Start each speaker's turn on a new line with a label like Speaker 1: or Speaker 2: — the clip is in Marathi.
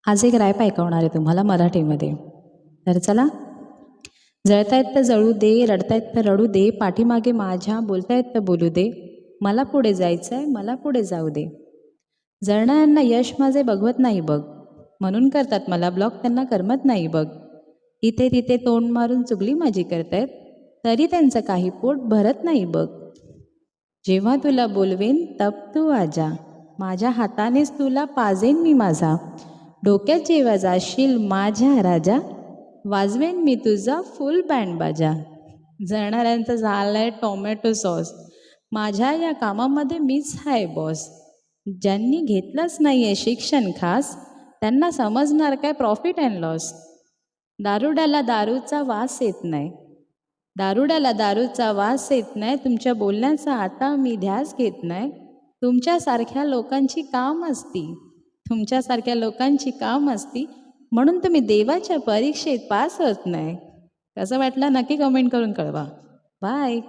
Speaker 1: आज एक रॅप ऐकवणार आहे तुम्हाला मराठीमध्ये. तर चला. जळतायत तर जळू दे, रडतायत तर रडू दे, पाठीमागे माझ्या बोलतायत तर बोलू दे, मला पुढे जायचंय, मला पुढे जाऊ दे. जळणाऱ्यांना यश माझे बघवत नाही बघ, म्हणून करतात मला ब्लॉक, त्यांना करमत नाही बघ. इथे तिथे तोंड मारून चुगली माझी करतायत, तरी त्यांचं काही पोट भरत नाही बघ. जेव्हा तुला बोलवेन तब तू आजा, माझ्या हातानेच तुला पाजेन मी माझा. डोक्यात जेव्हा जाशील माझ्या राजा, वाजवेन मी तुझा फुल बँड बाजा. जळणाऱ्यांचं झालंय टोमॅटो सॉस, माझ्या या कामामध्ये मीच आहे बॉस. ज्यांनी घेतलंच नाहीये शिक्षण खास, त्यांना समजणार काय प्रॉफिट अँड लॉस. दारुड्याला दारूचा वास येत नाही, दारुड्याला दारूचा वास येत नाही, तुमच्या बोलण्याचा आता मी ध्यास घेत नाही. तुमच्यासारख्या लोकांची काम असती, तुमच्यासारख्या लोकांची काम असती, म्हणून तुम्ही देवाच्या परीक्षेत पास होत नाही. कसं वाटलं नक्की कमेंट करून कळवा. बाय.